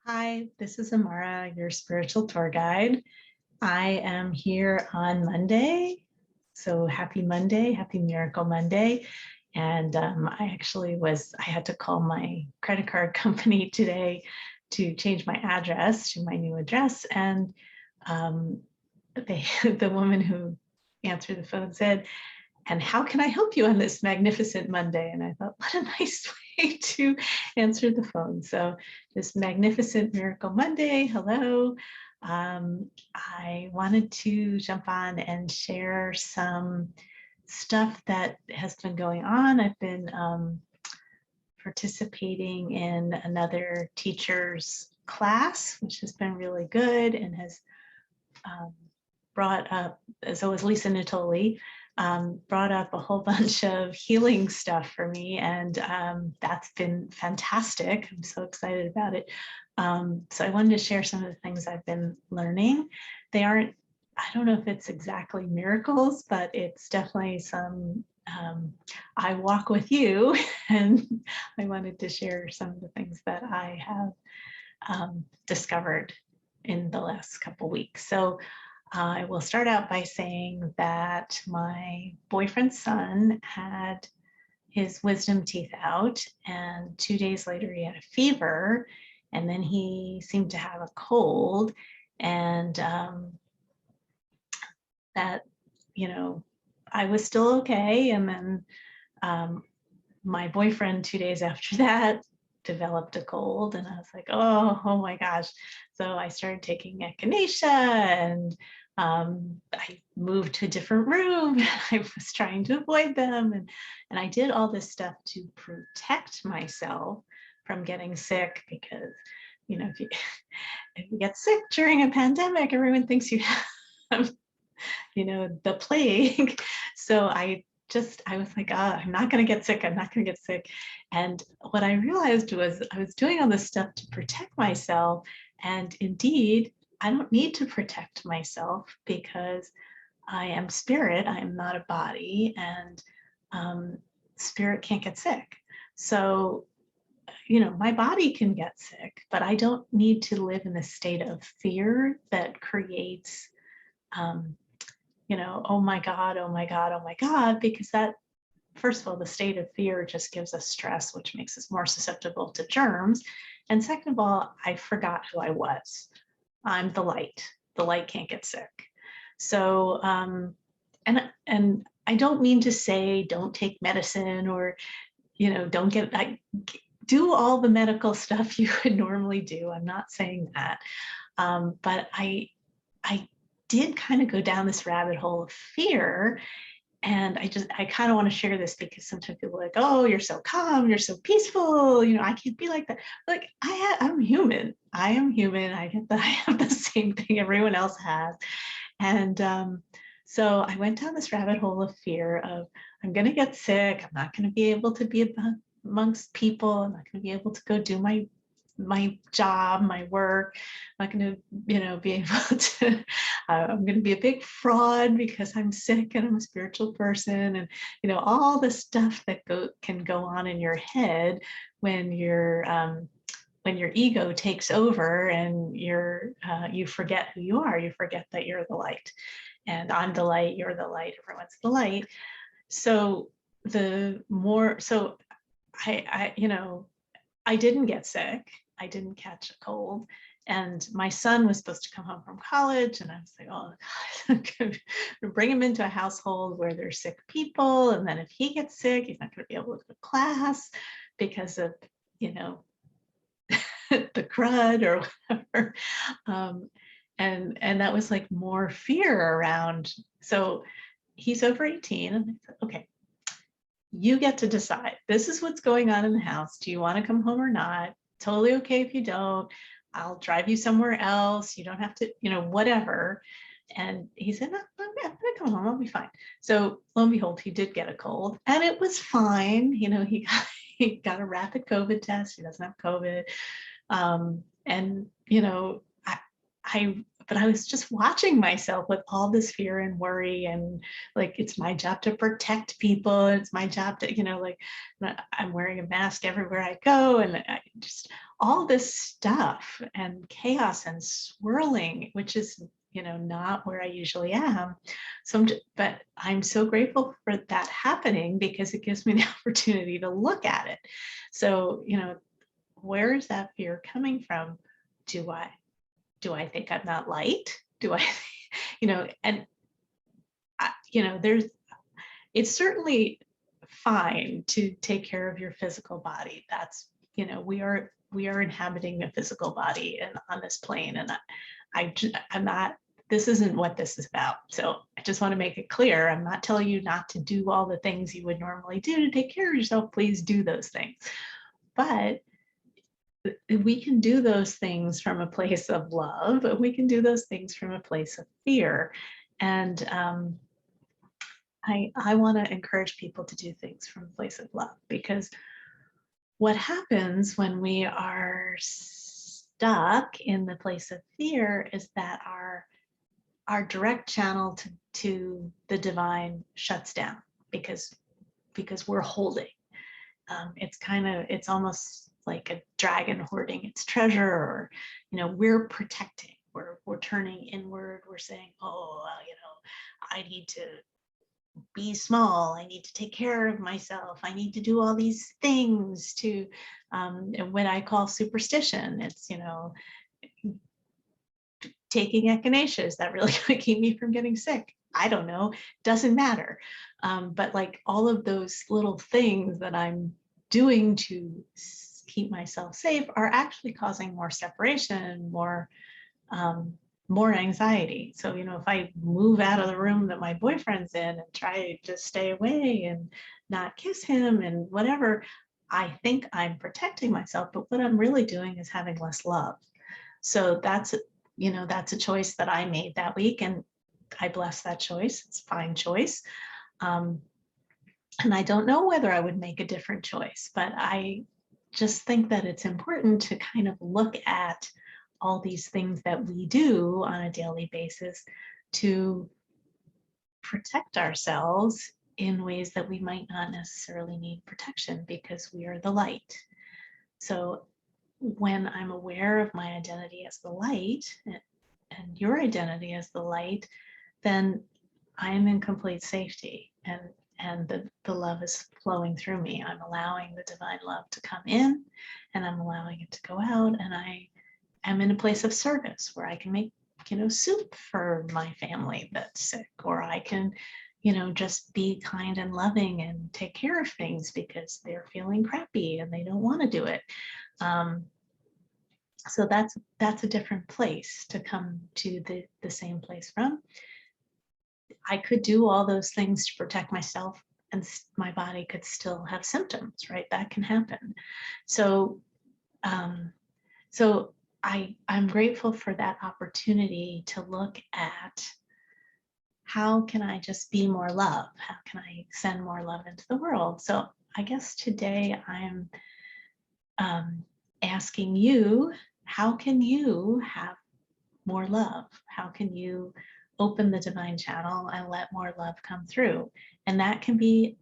Hi, this is Amara, your spiritual tour guide. I am here on Monday. So happy Monday, happy Miracle Monday. And I had to call my credit card company today to change my address to my new address. And um, the woman who answered the phone said, "And how can I help you on this magnificent Monday?" And I thought, what a nice way to answer the phone. So this magnificent Miracle Monday, hello. I wanted to jump on and share some stuff that has been going on. I've been participating in another teacher's class, which has been really good and has um, brought up, so was Lisa Natoli, brought up a whole bunch of healing stuff for me, and that's been fantastic. I'm so excited about it. So I wanted to share some of the things I've been learning. They aren't, I don't know if it's exactly miracles, but it's definitely some, I walk with you, and I wanted to share some of the things that I have discovered in the last couple weeks. So I will start out by saying that my boyfriend's son had his wisdom teeth out, and 2 days later he had a fever, and then he seemed to have a cold, and that, you know, I was still okay. And then my boyfriend 2 days after that developed a cold, and I was like, oh my gosh. So I started taking echinacea, and I moved to a different room. I was trying to avoid them, and I did all this stuff to protect myself from getting sick, because if you if you get sick during a pandemic, everyone thinks you have the plague. So I was like, I'm not going to get sick. I'm not going to get sick. And what I realized was I was doing all this stuff to protect myself. And indeed, I don't need to protect myself, because I am spirit. I am not a body, and spirit can't get sick. So, my body can get sick, but I don't need to live in a state of fear that creates oh my God, oh my God, oh my God, because that, first of all, the state of fear just gives us stress, which makes us more susceptible to germs. And second of all, I forgot who I was. I'm the light. The light can't get sick. So, and I don't mean to say don't take medicine, or, don't do all the medical stuff you would normally do. I'm not saying that. But I did kind of go down this rabbit hole of fear. And I kind of want to share this, because sometimes people are like, oh, you're so calm, you're so peaceful, I can't be like that. Like, I'm human. I am human. I get that I have the same thing everyone else has. And so I went down this rabbit hole of fear of, I'm going to get sick. I'm not going to be able to be amongst people. I'm not going to be able to go do my job, my work. I'm not going to, be able to, I'm going to be a big fraud because I'm sick and I'm a spiritual person. And, all the stuff that can go on in your head when your ego takes over, and you forget who you are. You forget that you're the light, and I'm the light, you're the light, everyone's the light. So I didn't get sick. I didn't catch a cold. And my son was supposed to come home from college, and I was like, oh, God, I'm going to bring him into a household where there's sick people. And then if he gets sick, he's not going to be able to go to class because of, the crud or whatever. And that was like more fear around. So he's over 18, and I said, okay, you get to decide. This is what's going on in the house. Do you want to come home or not? Totally okay if you don't. I'll drive you somewhere else. You don't have to, whatever. And he said, no, I'm going to come home. I'll be fine. So lo and behold, he did get a cold, and it was fine. He got a rapid COVID test. He doesn't have COVID. And, but I was just watching myself with all this fear and worry, and like, it's my job to protect people. It's my job to, like, I'm wearing a mask everywhere I go, and I just all this stuff and chaos and swirling, which is, not where I usually am. So, but I'm so grateful for that happening, because it gives me the opportunity to look at it. So, where is that fear coming from? Do I think I'm not light? Do I, and there's, it's certainly fine to take care of your physical body. That's, we are inhabiting a physical body and on this plane. And I'm not, this isn't what this is about. So I just want to make it clear. I'm not telling you not to do all the things you would normally do to take care of yourself. Please do those things. But we can do those things from a place of love. We can do those things from a place of fear. And I want to encourage people to do things from a place of love, because what happens when we are stuck in the place of fear is that our direct channel to the divine shuts down, because we're holding. It's almost like a dragon hoarding its treasure, or, we're protecting, we're turning inward, we're saying, oh, I need to be small, I need to take care of myself, I need to do all these things to, and what I call superstition. It's, taking echinacea, that really going to keep me from getting sick? I don't know, doesn't matter. But like all of those little things that I'm doing to keep myself safe are actually causing more separation, more anxiety. So, if I move out of the room that my boyfriend's in and try to stay away and not kiss him and whatever, I think I'm protecting myself, but what I'm really doing is having less love. So that's a choice that I made that week, and I bless that choice. It's a fine choice. And I don't know whether I would make a different choice, but I just think that it's important to kind of look at all these things that we do on a daily basis to protect ourselves in ways that we might not necessarily need protection, because we are the light. So when I'm aware of my identity as the light, and your identity as the light, then I'm in complete safety, and the love is flowing through me. I'm allowing the divine love to come in, and I'm allowing it to go out, and I am in a place of service where I can make, soup for my family that's sick, or I can, just be kind and loving and take care of things because they're feeling crappy and they don't want to do it. So that's a different place to come to the same place from. I could do all those things to protect myself, and my body could still have symptoms, right? That can happen. So, so I'm grateful for that opportunity to look at how can I just be more love? How can I send more love into the world? So I guess today I'm asking you, how can you have more love? How can you open the divine channel and let more love come through? And that can be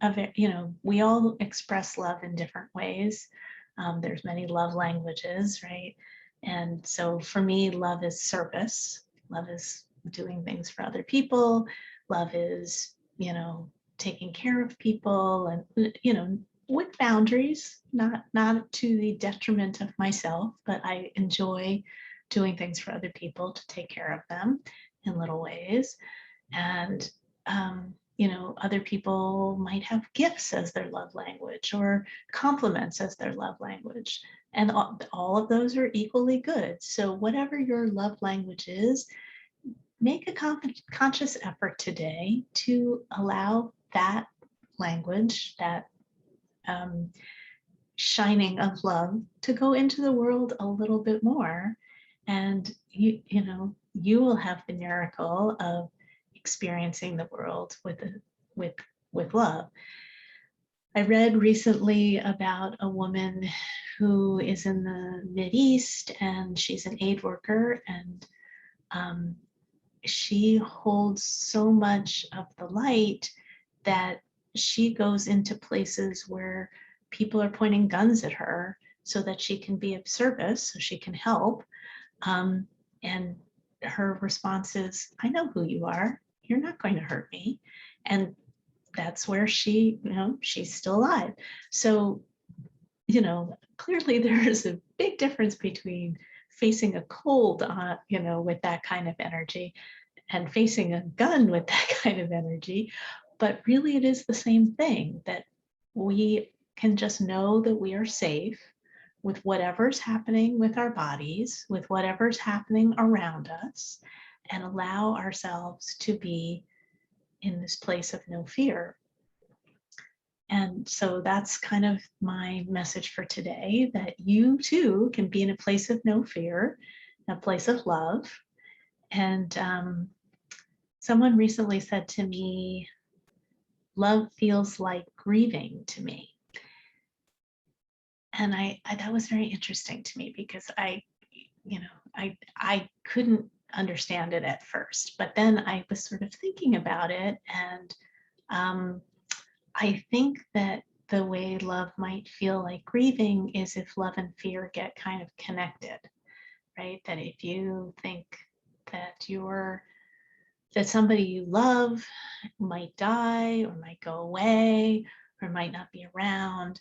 we all express love in different ways. There's many love languages, right? And so for me, love is service. Love is doing things for other people. Love is, taking care of people, and, with boundaries, not to the detriment of myself, but I enjoy doing things for other people to take care of them in little ways. And, other people might have gifts as their love language, or compliments as their love language. And all of those are equally good. So whatever your love language is, make a conscious effort today to allow that language, that shining of love, to go into the world a little bit more. And you will have the miracle of experiencing the world with love. I read recently about a woman who is in the Mideast, and she's an aid worker, and She holds so much of the light that she goes into places where people are pointing guns at her so that she can be of service, so she can help. Um, and her response is, I know who you are. You're not going to hurt me. And that's where she, she's still alive. So, clearly there's a big difference between facing a cold, with that kind of energy and facing a gun with that kind of energy. But really, it is the same thing, that we can just know that we are safe with whatever's happening with our bodies, with whatever's happening around us, and allow ourselves to be in this place of no fear. And so that's kind of my message for today, that you too can be in a place of no fear, a place of love. And someone recently said to me, love feels like grieving to me. And I that was very interesting to me, because I couldn't understand it at first, but then I was sort of thinking about it, and I think that the way love might feel like grieving is if love and fear get kind of connected, right? That if you think that that somebody you love might die or might go away or might not be around.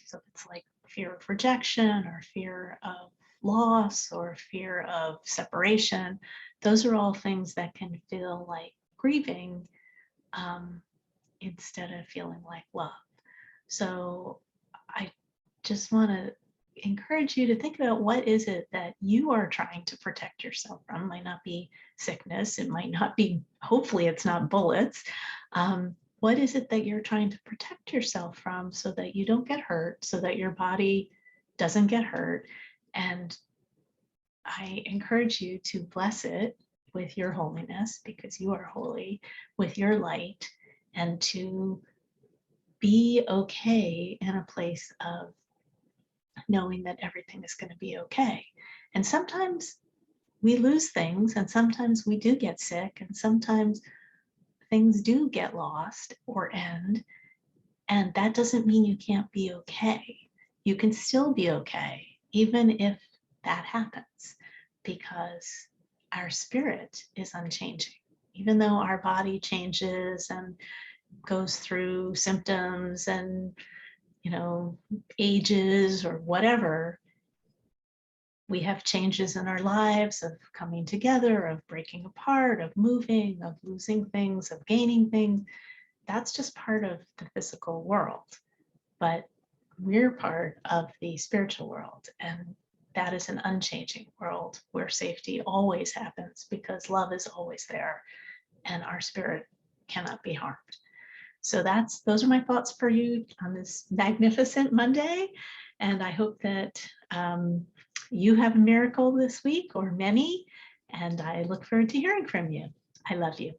So it's like fear of rejection or fear of loss or fear of separation. Those are all things that can feel like grieving, instead of feeling like love. So I just want to encourage you to think about, what is it that you are trying to protect yourself from? It might not be sickness. It might not be, hopefully it's not bullets. What is it that you're trying to protect yourself from so that you don't get hurt, so that your body doesn't get hurt? And I encourage you to bless it with your holiness, because you are holy, with your light, and to be okay in a place of knowing that everything is going to be okay. And sometimes we lose things, and sometimes we do get sick, and sometimes things do get lost or end. And that doesn't mean you can't be okay. You can still be okay, even if that happens, because our spirit is unchanging. Even though our body changes and goes through symptoms and, ages or whatever, we have changes in our lives of coming together, of breaking apart, of moving, of losing things, of gaining things. That's just part of the physical world. But we're part of the spiritual world, and that is an unchanging world where safety always happens, because love is always there and our spirit cannot be harmed. So those are my thoughts for you on this magnificent Monday. And I hope that you have a miracle this week, or many, and I look forward to hearing from you. I love you.